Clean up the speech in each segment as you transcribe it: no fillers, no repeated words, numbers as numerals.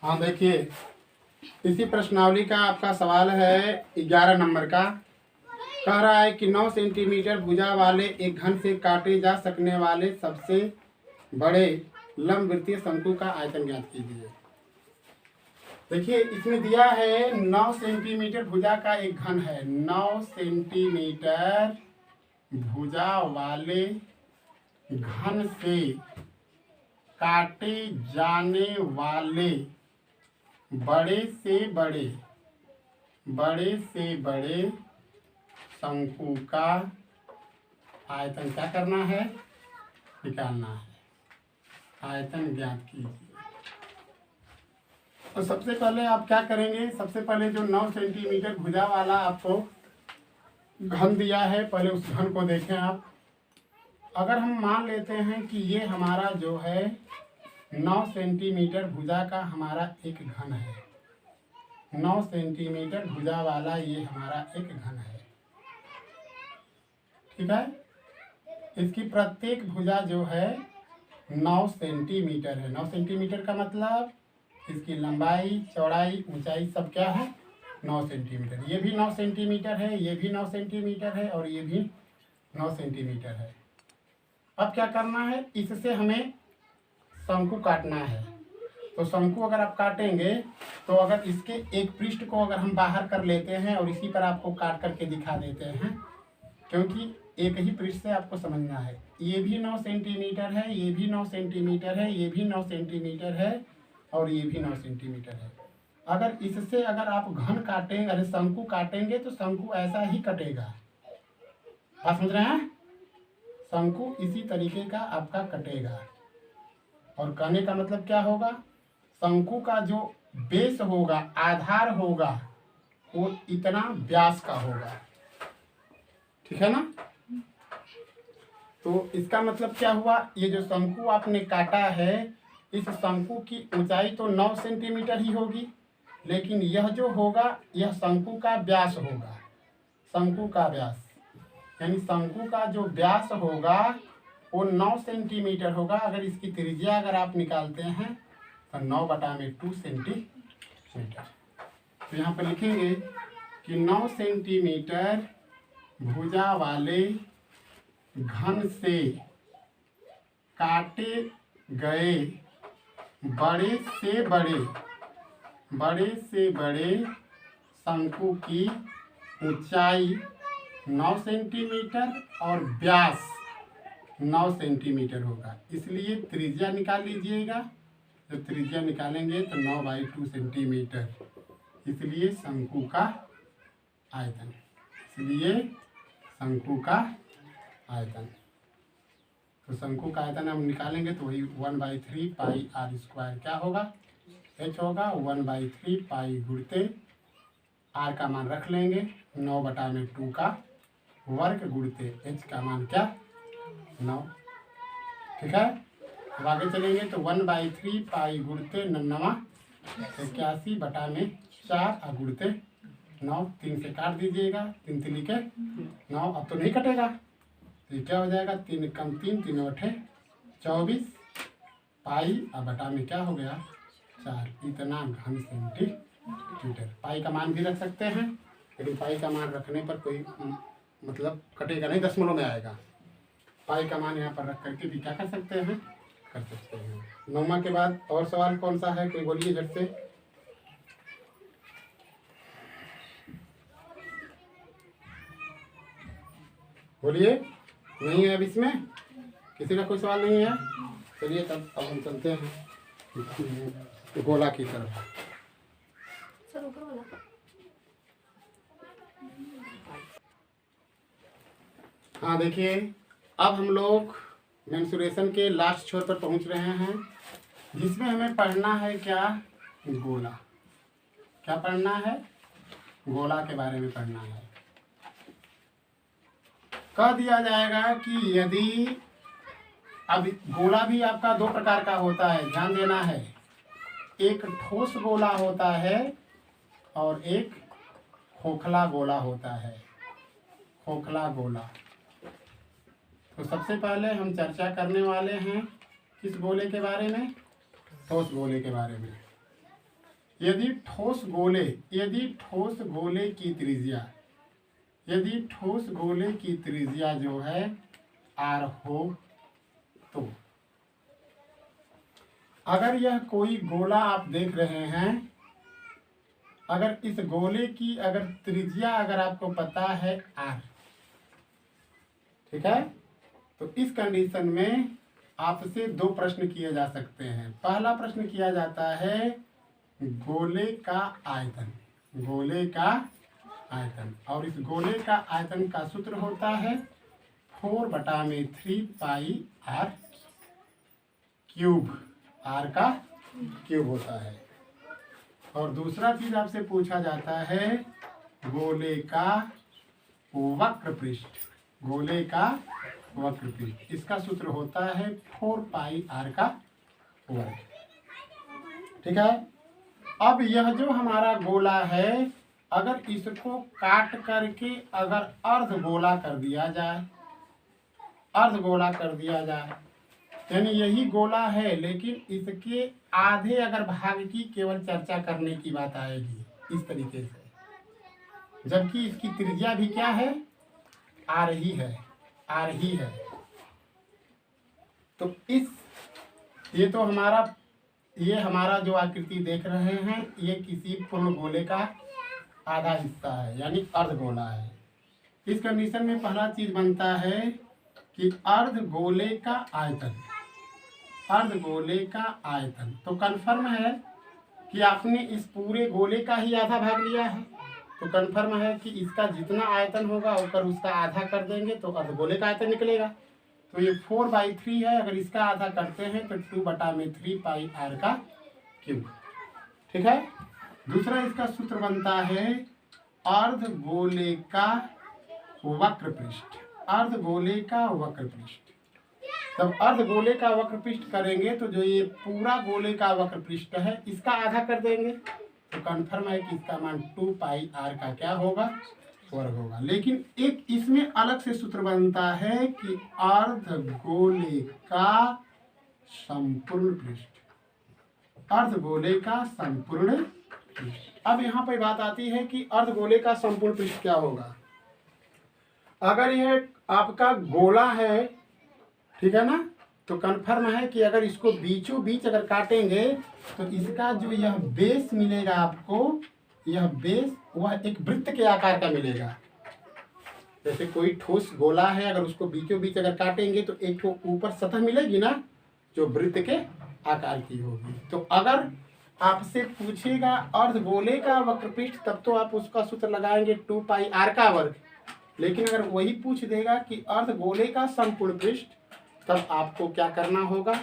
हाँ देखिए, इसी प्रश्नावली का आपका सवाल है 11 नंबर का। कह रहा है कि 9 सेंटीमीटर भुजा वाले एक घन से काटे जा सकने वाले सबसे बड़े लंबवृत्तीय शंकु का आयतन ज्ञात कीजिए। देखिए, इसमें दिया है 9 सेंटीमीटर भुजा का एक घन है। 9 सेंटीमीटर भुजा वाले घन से काटे जाने वाले बड़े से बड़े शंकु का आयतन क्या करना है, निकालना है। आयतन ज्ञात कीजिए। तो सबसे पहले आप क्या करेंगे, सबसे पहले जो 9 सेंटीमीटर भुजा वाला आपको घन दिया है, पहले उस घन को देखें आप। अगर हम मान लेते हैं कि ये हमारा जो है 9 सेंटीमीटर भुजा का हमारा एक घन है। 9 सेंटीमीटर भुजा वाला ये हमारा एक घन है, ठीक है। इसकी प्रत्येक भुजा जो है 9 सेंटीमीटर है। 9 सेंटीमीटर का मतलब इसकी लंबाई, चौड़ाई, ऊंचाई सब क्या है, 9 सेंटीमीटर। ये भी 9 सेंटीमीटर है, ये भी 9 सेंटीमीटर है और ये भी 9 सेंटीमीटर है। अब क्या करना है, इससे हमें शंकु काटना है। तो शंकु अगर आप काटेंगे तो अगर इसके एक पृष्ठ को अगर हम बाहर कर लेते हैं और इसी पर आपको काट करके दिखा देते हैं, क्योंकि एक ही पृष्ठ से आपको समझना है। ये भी 9 सेंटीमीटर है, ये भी 9 सेंटीमीटर है, ये भी 9 सेंटीमीटर है और ये भी 9 सेंटीमीटर है। अगर इससे अगर आप घन काटेंगे, अरे शंकु काटेंगे तो शंकु ऐसा ही कटेगा। आप समझ रहे हैं, शंकु इसी तरीके का आपका कटेगा। और कहने का मतलब क्या होगा, शंकु का जो बेस होगा, आधार होगा, वो इतना व्यास का होगा, ठीक है ना। तो इसका मतलब क्या हुआ, ये जो शंकु आपने काटा है, इस शंकु की ऊंचाई तो 9 सेंटीमीटर ही होगी, लेकिन यह जो होगा यह शंकु का व्यास होगा। शंकु का व्यास यानी शंकु का जो व्यास होगा वो 9 सेंटीमीटर होगा। अगर इसकी त्रिज्या अगर आप निकालते हैं तो 9/2 सेंटीमीटर। तो यहाँ पर लिखेंगे कि 9 सेंटीमीटर भुजा वाले घन से काटे गए बड़े से बड़े शंकु की ऊंचाई 9 सेंटीमीटर और व्यास 9 सेंटीमीटर होगा। इसलिए त्रिज्या निकाल लीजिएगा। जब त्रिज्या निकालेंगे तो 9/2 सेंटीमीटर। इसलिए शंकु का आयतन, तो शंकु का आयतन हम निकालेंगे तो वही 1/3 पाई r स्क्वायर क्या होगा, h होगा। 1/3 पाई गुणते r का मान रख लेंगे 9/2 का वर्ग गुणते h का मान क्या, 9, ठीक है। अब आगे चलेंगे तो 1/3 पाई गुणते 9 81/4 गुणते 9, 3 से काट दीजिएगा, 3 3 के 9। अब तो नहीं कटेगा, तो ये क्या हो जाएगा, 3 कम 3, 3 8 24 पाई अब बटा में क्या हो गया 4। इतना घन सेंटीमीटर। पाई का मान भी रख सकते हैं, लेकिन पाई का मान रखने पर कोई मतलब कटेगा नहीं, दशमलव में आएगा। पाई का मान यहाँ पर रख करके भी क्या कर सकते हैं, कर सकते हैं। 9वां के बाद और सवाल कौन सा है, कोई बोलिए झट से। बोलिए, नहीं है अब इसमें किसी का कोई सवाल नहीं है। चलिए तब अब हम चलते हैं गोला की तरफ। हाँ देखिए, अब हम लोग मेंसुरेशन के लास्ट छोर पर पहुंच रहे हैं, जिसमें हमें पढ़ना है क्या, गोला। क्या पढ़ना है, गोला के बारे में पढ़ना है। कह दिया जाएगा कि यदि, अब गोला भी आपका 2 प्रकार का होता है, ध्यान देना है। एक ठोस गोला होता है और एक खोखला गोला होता है, खोखला गोला। तो सबसे पहले हम चर्चा करने वाले हैं किस गोले के बारे में, ठोस गोले के बारे में। यदि ठोस गोले की त्रिज्या जो है r हो तो अगर यह कोई गोला आप देख रहे हैं, अगर इस गोले की अगर त्रिज्या अगर आपको पता है r, ठीक है, तो इस कंडीशन में आपसे दो प्रश्न किए जा सकते हैं। पहला प्रश्न किया जाता है गोले का आयतन, और इस गोले का आयतन का सूत्र होता है 4/3 पाई r क्यूब, r का क्यूब होता है। और दूसरा चीज आपसे पूछा जाता है गोले का वक्र पृष्ठ, इसका सूत्र होता है 4 पाई r का वर्ग, ठीक है। अब यह जो हमारा गोला है, अगर इसको काट करके अगर अर्ध गोला कर दिया जाए, यानी यही गोला है लेकिन इसके आधे अगर भाग की केवल चर्चा करने की बात आएगी इस तरीके से, जबकि इसकी त्रिज्या भी क्या है, आर ही है। तो ये हमारा जो आकृति देख रहे हैं, ये किसी पूर्ण गोले का आधा हिस्सा है, यानी अर्ध गोला है। इस कंडीशन में पहला चीज बनता है कि अर्ध गोले का आयतन, तो कन्फर्म है कि आपने इस पूरे गोले का ही आधा भाग लिया है, तो कन्फर्म है कि इसका जितना आयतन होगा ऊपर उसका आधा कर देंगे तो अर्ध गोले का आयतन निकलेगा। तो ये 4/3 है, अगर इसका आधा करते हैं तो 2/3 पाई r का क्यूब, ठीक है। दूसरा इसका सूत्र बनता है अर्ध गोले का वक्र पृष्ठ, तब अर्ध गोले का वक्र पृष्ठ करेंगे तो जो ये पूरा गोले का वक्र पृष्ठ है इसका आधा कर देंगे, तो कन्फर्म है कि इसका मान 2 पाई r का क्या होगा, वर्ग होगा। लेकिन एक इसमें अलग से सूत्र बनता है कि अर्ध गोले का संपूर्ण पृष्ठ, अब यहाँ पर बात आती है कि अर्ध गोले का संपूर्ण पृष्ठ क्या होगा। अगर यह आपका गोला है, ठीक है ना, तो कन्फर्म है कि अगर इसको बीचों बीच अगर काटेंगे तो इसका जो यह बेस मिलेगा आपको, यह बेस वह एक वृत्त के आकार का मिलेगा। जैसे कोई ठोस गोला है, अगर उसको बीचों बीच अगर काटेंगे तो एक तो ऊपर सतह मिलेगी ना जो वृत्त के आकार की होगी। तो अगर आपसे पूछेगा अर्ध गोले का वक्र पृष्ठ, तब तो आप उसका सूत्र लगाएंगे 2 पाई r का वर्ग। लेकिन अगर वही पूछ देगा कि अर्ध गोले का संपूर्ण पृष्ठ, तब आपको क्या करना होगा,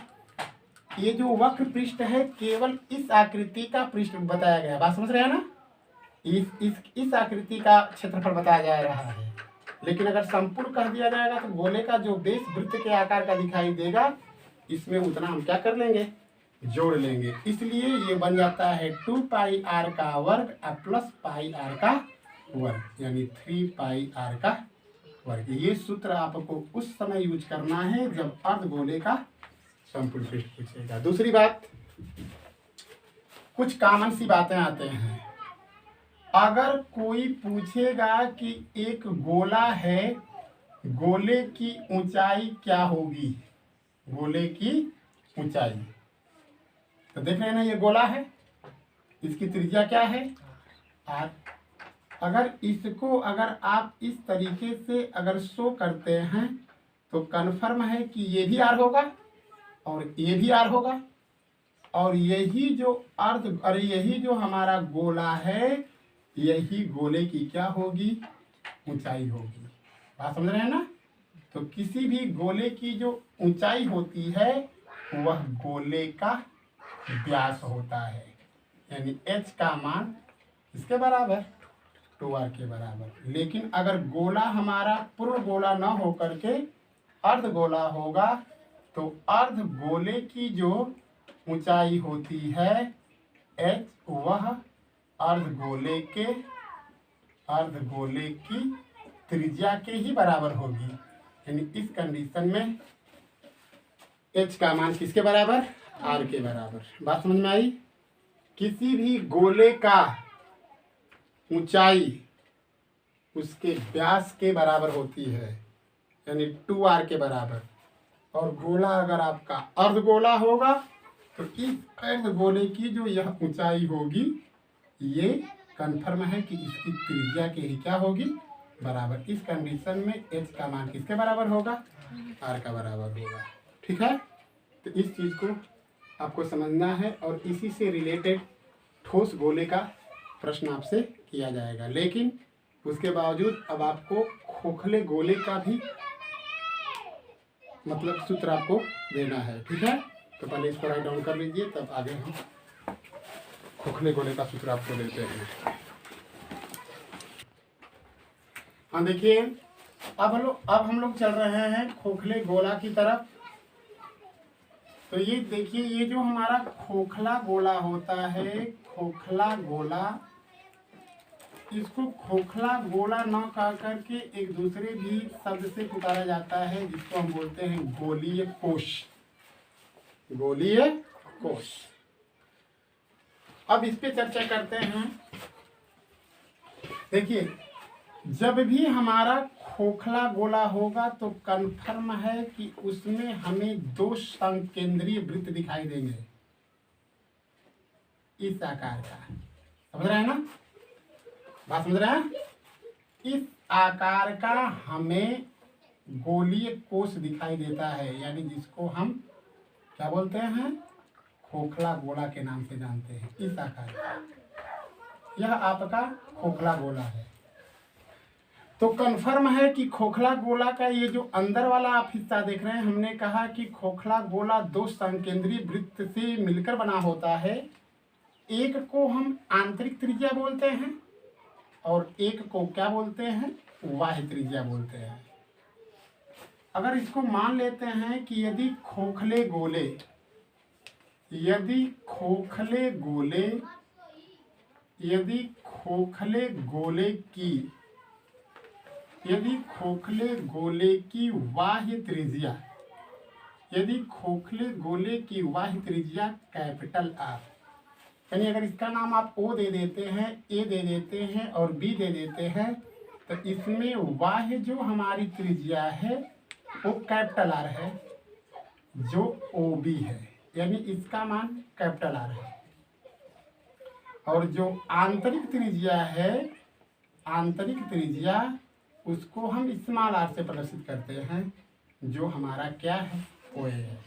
ये जो वक्र पृष्ठ है केवल इस आकृति का पृष्ठ बताया गया है, बात समझ रहे हैं ना, इस आकृति का क्षेत्रफल बताया जा रहा है। लेकिन अगर संपूर्ण कह दिया जाएगा तो गोले का जो बेस वृत्त के आकार का दिखाई देगा, इसमें उतना हम क्या कर लेंगे, जोड़ लेंगे। इसलिए ये बन जाता है 2 पाई r का वर्ग प्लस पाई r का वर्ग, यानी 3 पाई r का वर्ग। ये सूत्र आपको उस समय यूज करना है जब अर्ध गोले का संपूर्ण पृष्ठ पूछेगा। दूसरी बात, कुछ कॉमन सी बातें आते हैं। अगर कोई पूछेगा कि एक गोला है, गोले की ऊंचाई क्या होगी, गोले की ऊंचाई, तो देख रहे हैं ना ये गोला है, इसकी त्रिज्या क्या है, r। अगर इसको अगर आप इस तरीके से अगर शो करते हैं तो कन्फर्म है कि ये भी r होगा और ये भी r होगा, और यही जो हमारा गोला है, यही गोले की क्या होगी, ऊंचाई होगी। बात समझ रहे हैं ना। तो किसी भी गोले की जो ऊंचाई होती है वह गोले का व्यास होता है, यानी h का मान इसके बराबर 2r के बराबर। लेकिन अगर गोला हमारा पूर्ण गोला न हो करके अर्ध गोला होगा तो अर्ध गोले की जो ऊंचाई होती है h, वह अर्ध गोले की त्रिज्या के ही बराबर होगी। यानी इस कंडीशन में h का मान किसके बराबर, r के बराबर। बात समझ में आई। किसी भी गोले का ऊंचाई उसके व्यास के बराबर होती है, यानी 2r के बराबर। और गोला अगर आपका अर्धगोला होगा तो इस अर्धगोले की जो यह ऊंचाई होगी ये कन्फर्म है कि इसकी त्रिज्या के ही क्या होगी, बराबर। इस कंडीशन में h का मान किसके बराबर होगा, r का बराबर होगा। ठीक है, तो इस चीज़ को आपको समझना है और इसी से रिलेटेड ठोस गोले का प्रश्न आपसे किया जाएगा। लेकिन उसके बावजूद अब आपको खोखले गोले का भी मतलब सूत्र आपको देना है। ठीक है, तो पहले इसको राइट डाउन कर लीजिए, तब आगे हम खोखले गोले का सूत्र आपको देते हैं। हाँ देखिए, अब हम लोग चल रहे हैं खोखले गोला की तरफ। तो ये देखिए, ये जो हमारा खोखला गोला होता है, खोखला गोला, इसको खोखला गोला न कह करके एक दूसरे भी शब्द से पुकारा जाता है, जिसको हम बोलते हैं गोलीय कोश। गोलीय कोश। अब इस पे चर्चा करते हैं। देखिए, जब भी हमारा खोखला गोला होगा तो कन्फर्म है कि उसमें हमें 2 संकेंद्रीय वृत्त दिखाई देंगे इस आकार का। समझ रहे हैं ना, बात समझ रहे हैं? इस आकार का हमें गोलीय कोश दिखाई देता है, यानी जिसको हम क्या बोलते हैं, खोखला गोला के नाम से जानते हैं। इस आकार का यह आपका खोखला गोला है। तो कन्फर्म है कि खोखला गोला का ये जो अंदर वाला आप हिस्सा देख रहे हैं, हमने कहा कि खोखला गोला 2 संकेंद्रीय वृत्त से मिलकर बना होता है। एक को हम आंतरिक त्रिज्या बोलते हैं और एक को क्या बोलते हैं, बाह्य त्रिज्या बोलते हैं। अगर इसको मान लेते हैं कि यदि खोखले गोले की बाह्य त्रिज्या कैपिटल आर, यानी अगर इसका नाम आप O दे देते हैं, A दे देते हैं और B दे देते हैं, तो इसमें बाह्य जो हमारी त्रिज्या है वो कैपिटल R है, जो OB है, यानी इसका मान कैपिटल R है। और जो आंतरिक त्रिज्या उसको हम स्मॉल r से प्रदर्शित करते हैं, जो हमारा क्या है, OA है।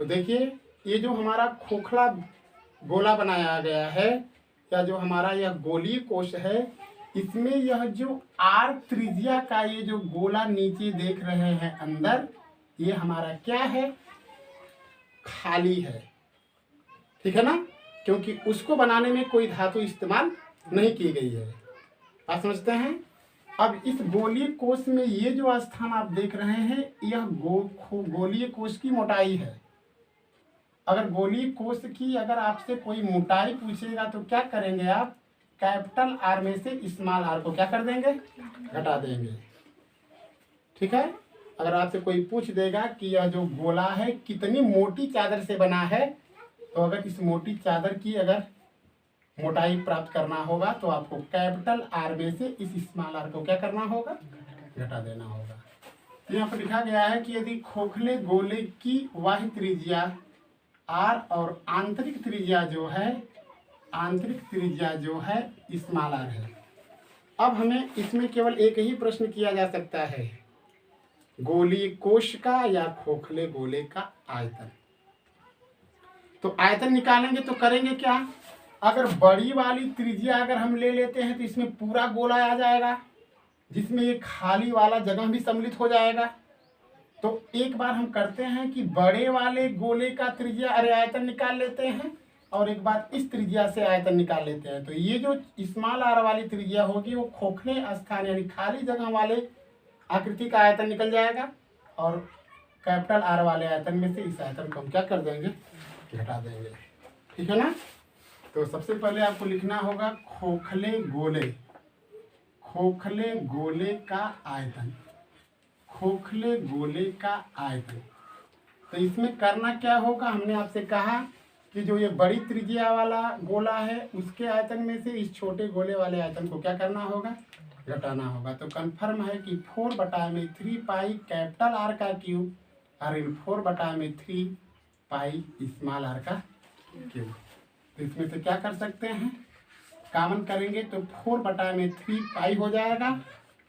तो देखिए, ये जो हमारा खोखला गोला बनाया गया है, या जो हमारा यह गोलीय कोश है, इसमें यह जो r त्रिज्या का ये जो गोला नीचे देख रहे हैं अंदर, ये हमारा क्या है, खाली है। ठीक है ना, क्योंकि उसको बनाने में कोई धातु इस्तेमाल नहीं की गई है। आप समझते हैं? अब इस गोलीय कोश में ये जो स्थान आप देख रहे हैं, यह गोलीय कोश की मोटाई है। अगर गोलीय कोश की अगर आपसे कोई मोटाई पूछेगा तो क्या करेंगे आप, कैपिटल R में से स्मॉल r को क्या कर देंगे, घटा देंगे। ठीक है, अगर आपसे कोई पूछ देगा कि यह जो गोला है कितनी मोटी चादर से बना है, तो अगर इस मोटी चादर की अगर मोटाई प्राप्त करना होगा तो आपको कैपिटल R में से इस स्मॉल r को क्या करना होगा, घटा देना होगा। तो यहाँ पर लिखा गया है कि यदि खोखले गोले की बाह्य त्रिज्या R और आंतरिक त्रिज्या जो है स्मॉल r है। अब हमें इसमें केवल एक ही प्रश्न किया जा सकता है, गोलीय कोश का या खोखले गोले का आयतन। तो आयतन निकालेंगे तो करेंगे क्या, अगर बड़ी वाली त्रिज्या अगर हम ले लेते हैं तो इसमें पूरा गोला आ जाएगा, जिसमें ये खाली वाला जगह भी सम्मिलित हो जाएगा। तो एक बार हम करते हैं कि बड़े वाले गोले का त्रिज्या आयतन निकाल लेते हैं और एक बार इस त्रिज्या से आयतन निकाल लेते हैं। तो ये जो स्मॉल r वाली त्रिज्या होगी वो खोखले स्थान यानी खाली जगह वाले आकृति का आयतन निकल जाएगा, और कैपिटल R वाले आयतन में से इस आयतन को हम क्या कर देंगे, घटा देंगे। ठीक है ना। तो सबसे पहले आपको लिखना होगा खोखले गोले का आयतन, तो इसमें करना क्या होगा, हमने आपसे कहा कि जो ये बड़ी त्रिज्या वाला गोला है उसके आयतन में से इस छोटे गोले वाले आयतन को क्या करना होगा, घटाना होगा। तो कन्फर्म है कि 4/3 पाई कैपिटल आर का क्यूब और इन 4/3 पाई स्मॉल आर का क्यूब। तो इसमें से क्या कर सकते हैं, कॉमन करेंगे तो 4/3 पाई हो जाएगा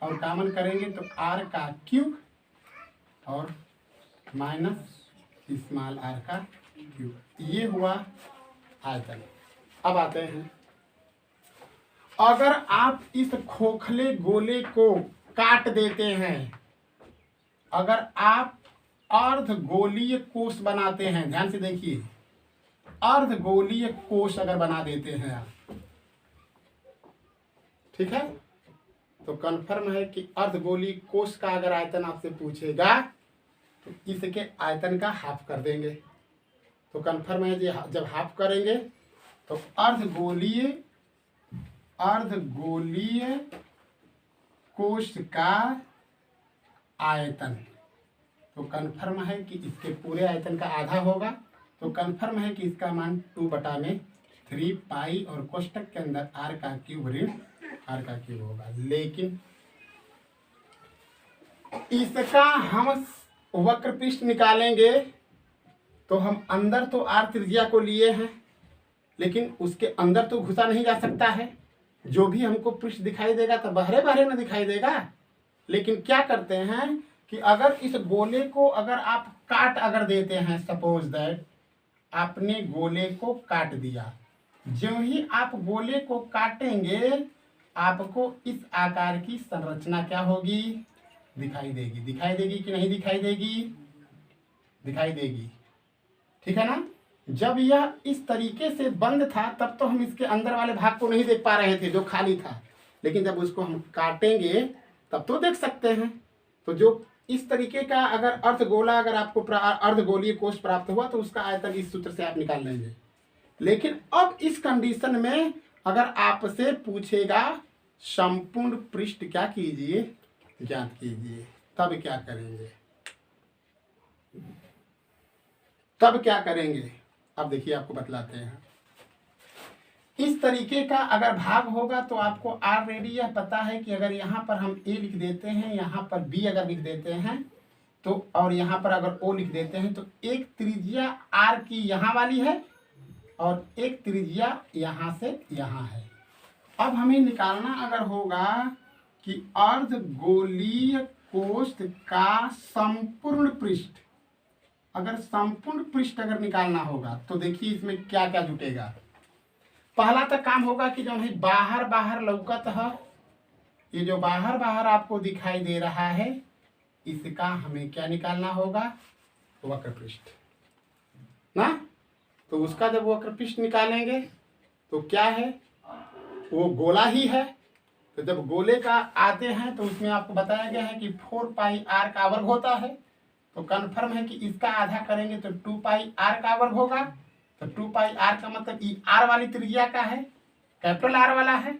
और कॉमन करेंगे तो आर का क्यूब और माइनस स्मॉल आर का क्यूब। ये हुआ आयतन। अब आते हैं, अगर आप इस खोखले गोले को काट देते हैं, अगर आप अर्धगोलीय कोष बनाते हैं, ध्यान से देखिए, अर्धगोलीय कोष अगर बना देते हैं आप, ठीक है, तो कन्फर्म है कि अर्धगोलीय कोष का अगर आयतन आपसे पूछेगा तो इसके आयतन का हाफ कर देंगे। तो कन्फर्म है जी, जब हाफ करेंगे तो अर्धगोलीय कोष का आयतन, तो कन्फर्म है कि इसके पूरे आयतन का आधा होगा। तो कन्फर्म है कि इसका मान 2/3 पाई और कोष्टक के अंदर आर का क्यूब ऋण आर का क्यूब होगा। लेकिन इसका हम वक्र पृष्ठ निकालेंगे तो हम अंदर तो आर त्रिज्या को लिए हैं, लेकिन उसके अंदर तो घुसा नहीं जा सकता है। जो भी हमको पृष्ठ दिखाई देगा तो बहरे बहरे में दिखाई देगा। लेकिन क्या करते हैं कि अगर इस गोले को अगर आप काट अगर देते हैं, सपोज दैट आपने गोले को काट दिया, जो ही आप गोले को काटेंगे आपको इस आकार की संरचना क्या होगी, दिखाई देगी। दिखाई देगी कि नहीं दिखाई देगी, दिखाई देगी, ठीक है ना। जब यह इस तरीके से बंद था तब तो हम इसके अंदर वाले भाग को नहीं देख पा रहे थे जो खाली था, लेकिन जब उसको हम काटेंगे तब तो देख सकते हैं। तो जो इस तरीके का अगर अर्धगोला अगर आपको अर्धगोलीय कोष प्राप्त हुआ तो उसका आयतन इस सूत्र से आप निकाल लेंगे। लेकिन अब इस कंडीशन में अगर आपसे पूछेगा संपूर्ण पृष्ठ क्या कीजिए, ज्ञात कीजिए, तब क्या करेंगे, तब क्या करेंगे, अब देखिए आपको बतलाते हैं। इस तरीके का अगर भाग होगा तो आपको ऑलरेडी यह पता है कि अगर यहाँ पर हम ए लिख देते हैं, यहाँ पर बी अगर लिख देते हैं तो, और यहाँ पर अगर ओ लिख देते हैं तो एक त्रिज्या आर की यहाँ वाली है और एक त्रिज्या यहाँ से यहाँ है। अब हमें निकालना अगर होगा कि अर्धगोलीय कोष्ठ का संपूर्ण पृष्ठ, अगर संपूर्ण पृष्ठ अगर निकालना होगा तो देखिए इसमें क्या क्या जुटेगा। पहला तो काम होगा कि जो है बाहर बाहर लौकत है, ये जो बाहर बाहर आपको दिखाई दे रहा है इसका हमें क्या निकालना होगा, वक्र पृष्ठ ना। तो उसका जब वक्र पृष्ठ निकालेंगे तो क्या है, वो गोला ही है। तो जब गोले का आते हैं तो उसमें आपको बताया गया है कि 4 पाई आर का वर्ग होता है। तो कन्फर्म है कि इसका आधा करेंगे तो 2 पाई आर का वर्ग होगा। तो 2 पाई आर का मतलब ये आर वाली त्रिज्या का है, कैपिटल आर वाला है।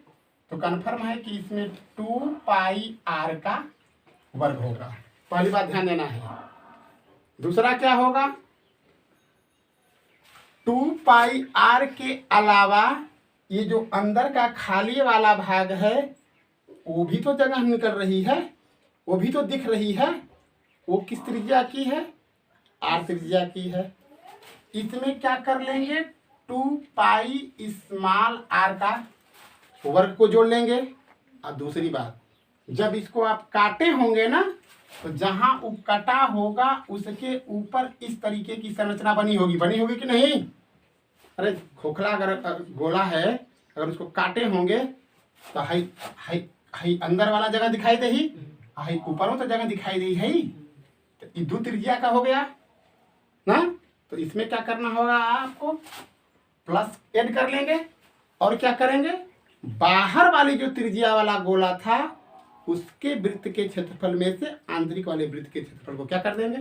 तो कन्फर्म है कि इसमें 2 पाई आर का वर्ग होगा। पहली बात ध्यान देना है। दूसरा क्या होगा, 2 पाई आर के अलावा ये जो अंदर का खाली वाला भाग है वो भी तो जगह निकल रही है, वो भी तो दिख रही है। वो किस त्रिज्या की है, आर त्रिज्या की है। इसमें क्या कर लेंगे, 2 पाई स्मॉल आर का वर्ग को जोड़ लेंगे। और दूसरी बात, जब इसको आप काटे होंगे ना तो जहां वो कटा होगा उसके ऊपर इस तरीके की संरचना बनी होगी कि नहीं। अरे खोखला अगर गोला है, अगर उसको काटे होंगे तो हाई हाई हाई अंदर वाला जगह दिखाई दे ही, हाई ऊपरों तो जगह दिखाई दे ही। तो ये 2 त्रिज्या का हो गया ना। तो इसमें क्या करना होगा, आपको प्लस ऐड कर लेंगे और क्या करेंगे, बाहर वाली जो त्रिज्या वाला गोला था उसके वृत्त के क्षेत्रफल में से आंतरिक वाले वृत्त के क्षेत्रफल को क्या कर देंगे,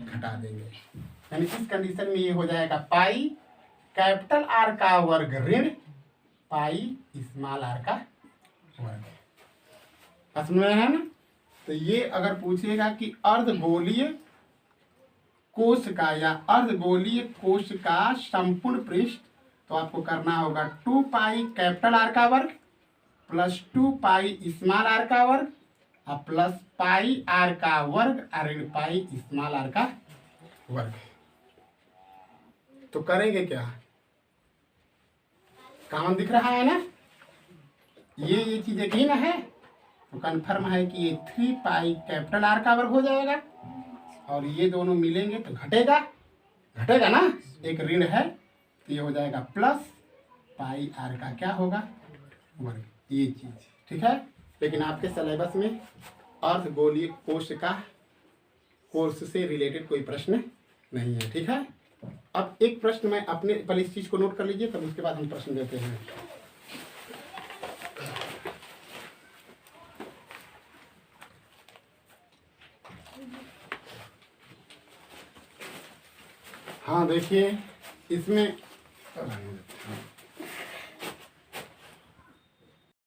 घटा देंगे। यानी इस कंडीशन में ये हो जाएगा पाई कैपिटल आर का वर्ग ऋण पाई स्मॉल आर का वर्ग। समझ में है ना। तो ये अगर पूछेगा कि अर्धगोलीय कोश का या अर्धगोलीय कोश का संपूर्ण पृष्ठ, तो आपको करना होगा 2 पाई कैपिटल आर का वर्ग प्लस 2 पाई स्मॉल आर का वर्ग और प्लस पाई आर का वर्ग और ऋण पाई स्मॉल आर का वर्ग। तो करेंगे क्या, कॉमन दिख रहा है ना, ये चीज एक ही ना है, तो कन्फर्म है कि ये 3 पाई कैपिटल आर का वर्ग हो जाएगा और ये दोनों मिलेंगे तो घटेगा ना, एक ऋण है तो ये हो जाएगा प्लस पाई आर का क्या होगा वर्ग, ये चीज ठीक है। लेकिन आपके सिलेबस में अर्धगोलीय कोश का कोर्स से रिलेटेड कोई प्रश्न नहीं है, ठीक है। अब एक प्रश्न मैं अपने पहले इस चीज को नोट कर लीजिए, तब उसके बाद हम प्रश्न देते हैं। हाँ देखिए इसमें